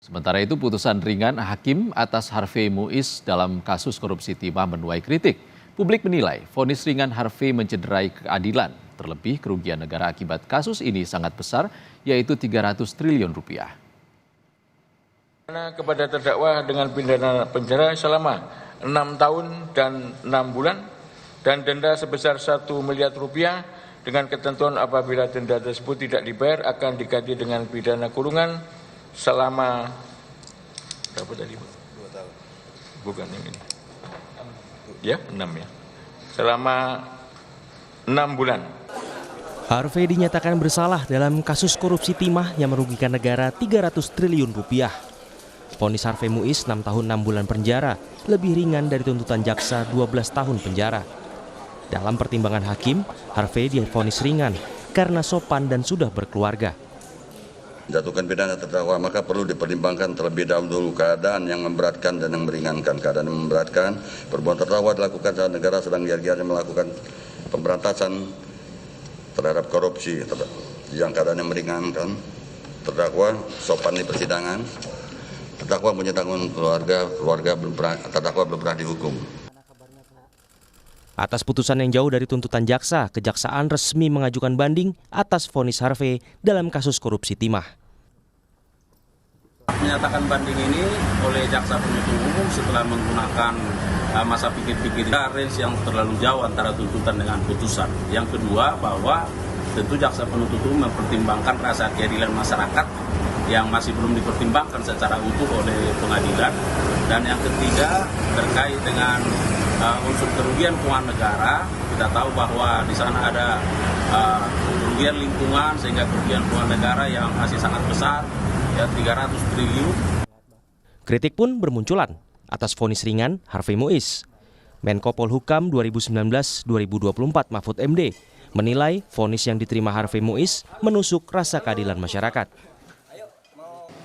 Sementara itu putusan ringan hakim atas Harvey Muiz dalam kasus korupsi timah menuai kritik. Publik menilai vonis ringan Harvey mencederai keadilan. Terlebih kerugian negara akibat kasus ini sangat besar, yaitu 300 triliun rupiah. Kepada terdakwa dengan pidana penjara selama 6 tahun dan 6 bulan dan denda sebesar 1 miliar rupiah dengan ketentuan apabila denda tersebut tidak dibayar akan diganti dengan pidana kurungan selama berapa tadi? 2 tahun. Bukan yang ini. Ya, 6 ya. Selama 6 bulan. Harvey dinyatakan bersalah dalam kasus korupsi timah yang merugikan negara 300 triliun rupiah. Vonis Harvey Muiz 6 tahun 6 bulan penjara, lebih ringan dari tuntutan jaksa 12 tahun penjara. Dalam pertimbangan hakim, Harvey divonis ringan karena sopan dan sudah berkeluarga. Jatuhkan pidana terdakwa maka perlu dipertimbangkan terlebih dahulu keadaan yang memberatkan dan yang meringankan. Keadaan yang memberatkan, perbuatan terdakwa dilakukan saat negara sedang giat-giatnya melakukan pemberantasan terhadap korupsi. Yang keadaan yang meringankan, terdakwa sopan di persidangan, terdakwa punya tanggungan keluarga terdakwa belum pernah dihukum. Atas putusan yang jauh dari tuntutan jaksa, kejaksaan resmi mengajukan banding atas vonis Harvey dalam kasus korupsi timah. Menyatakan banding ini oleh jaksa penuntut umum setelah menggunakan masa pikir-pikir range yang terlalu jauh antara tuntutan dengan putusan. Yang kedua, bahwa tentu jaksa penuntut umum mempertimbangkan rasa keadilan masyarakat yang masih belum dipertimbangkan secara utuh oleh pengadilan. Dan yang ketiga, terkait dengan unsur kerugian keuangan negara. Kita tahu bahwa di sana ada kerugian lingkungan sehingga kerugian keuangan negara yang masih sangat besar, ya 300 triliun. Kritik pun bermunculan atas vonis ringan Harvey Muiz. Menko Polhukam 2019-2024 Mahfud MD menilai vonis yang diterima Harvey Muiz menusuk rasa keadilan masyarakat.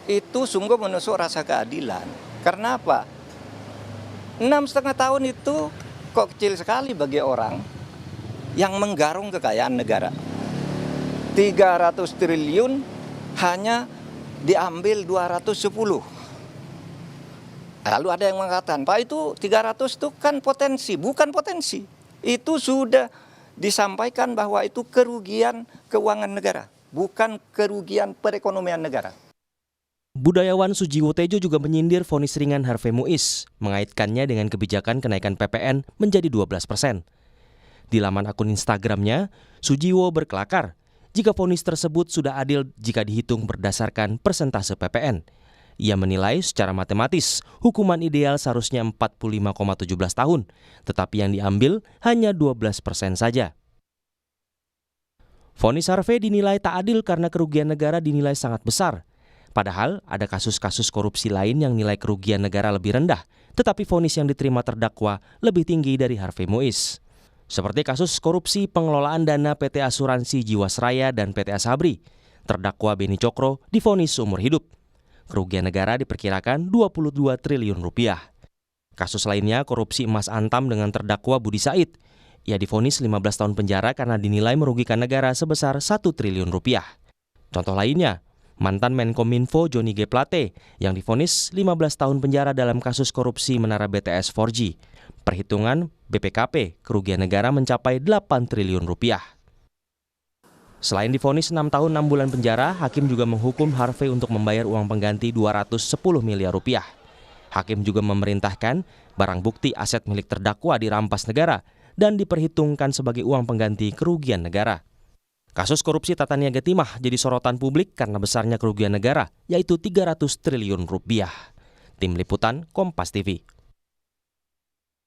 Itu sungguh menusuk rasa keadilan. Karena apa? 6,5 tahun itu kok kecil sekali bagi orang yang menggarung kekayaan negara. 300 triliun hanya diambil 210. Lalu ada yang mengatakan, Pak, itu 300 itu kan potensi, bukan potensi. Itu sudah disampaikan bahwa itu kerugian keuangan negara, bukan kerugian perekonomian negara. Budayawan Sujiwo Tejo juga menyindir vonis ringan Harvey Muiz, mengaitkannya dengan kebijakan kenaikan PPN menjadi 12%. Di laman akun Instagramnya, Sujiwo berkelakar jika vonis tersebut sudah adil jika dihitung berdasarkan persentase PPN. Ia menilai secara matematis hukuman ideal seharusnya 45,17 tahun, tetapi yang diambil hanya 12% saja. Vonis Harvey dinilai tak adil karena kerugian negara dinilai sangat besar. Padahal ada kasus-kasus korupsi lain yang nilai kerugian negara lebih rendah, tetapi vonis yang diterima terdakwa lebih tinggi dari Harvey Muiz. Seperti kasus korupsi pengelolaan dana PT Asuransi Jiwasraya dan PT Asabri, terdakwa Beni Cokro divonis seumur hidup. Kerugian negara diperkirakan 22 triliun rupiah. Kasus lainnya korupsi emas Antam dengan terdakwa Budi Said. Ia divonis 15 tahun penjara karena dinilai merugikan negara sebesar 1 triliun rupiah. Contoh lainnya, mantan Menkominfo Johnny G. Plate yang divonis 15 tahun penjara dalam kasus korupsi menara BTS 4G. Perhitungan BPKP, kerugian negara mencapai 8 triliun rupiah. Selain divonis 6 tahun 6 bulan penjara, hakim juga menghukum Harvey untuk membayar uang pengganti 210 miliar rupiah. Hakim juga memerintahkan barang bukti aset milik terdakwa dirampas negara dan diperhitungkan sebagai uang pengganti kerugian negara. Kasus korupsi tata niaga timah jadi sorotan publik karena besarnya kerugian negara, yaitu 300 triliun rupiah. Tim Liputan Kompas TV.